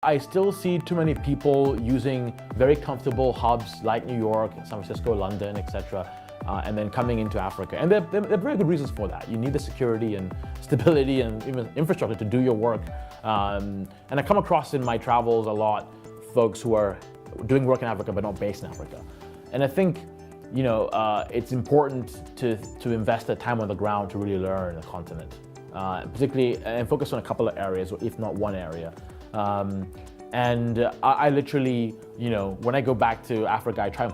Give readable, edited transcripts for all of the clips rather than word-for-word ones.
I still see too many people using very comfortable hubs like New York, San Francisco, London, etc., and then coming into Africa. And there are very good reasons for that. You need the security and stability and even infrastructure to do your work. And I come across in my travels a lot folks who are doing work in Africa but not based in Africa. And I think it's important to invest the time on the ground to really learn the continent, particularly and focus on a couple of areas, or if not one area. I literally, when I go back to Africa, I try and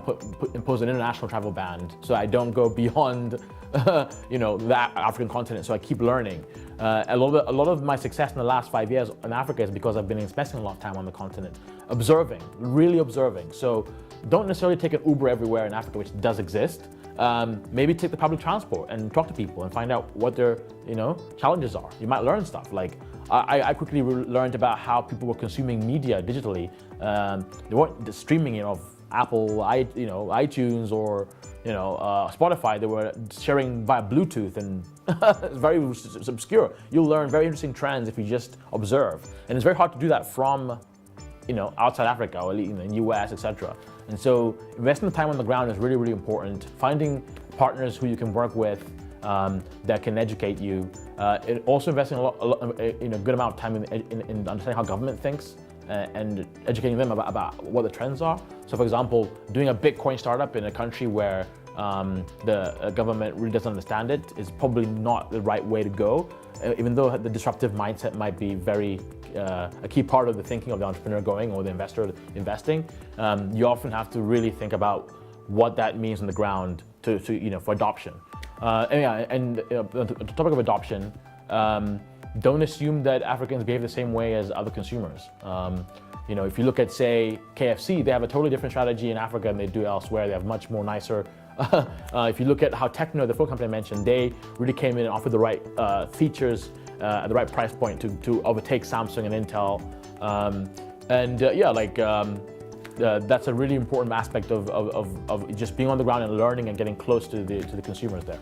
impose an international travel ban, so I don't go beyond, the African continent. So I keep learning. A lot of my success in the last 5 years in Africa is because I've been investing a lot of time on the continent, observing, really observing. So don't necessarily take an Uber everywhere in Africa, which does exist. Maybe take the public transport and talk to people and find out what their challenges are. You might learn stuff. Like I quickly learned about how people were consuming media digitally. They weren't just streaming it off Apple, iTunes or Spotify. They were sharing via Bluetooth, and it's very obscure. You'll learn very interesting trends if you just observe, and it's very hard to do that from outside Africa or in the US, etc. And so investing the time on the ground is really, really important. Finding partners who you can work with that can educate you. Also investing a good amount of time in understanding how government thinks and educating them about what the trends are. So for example, doing a Bitcoin startup in a country where the government really doesn't understand it is probably not the right way to go. Even though the disruptive mindset might be a key part of the thinking of the entrepreneur going or the investor investing, you often have to really think about what that means on the ground for adoption. On the topic of adoption, don't assume that Africans behave the same way as other consumers. If you look at, say, KFC, they have a totally different strategy in Africa than they do elsewhere. They have much more nicer. If you look at how Techno, the phone company I mentioned, they really came in and offered the right features at the right price point to overtake Samsung and Intel. That's a really important aspect of just being on the ground and learning and getting close to the consumers there.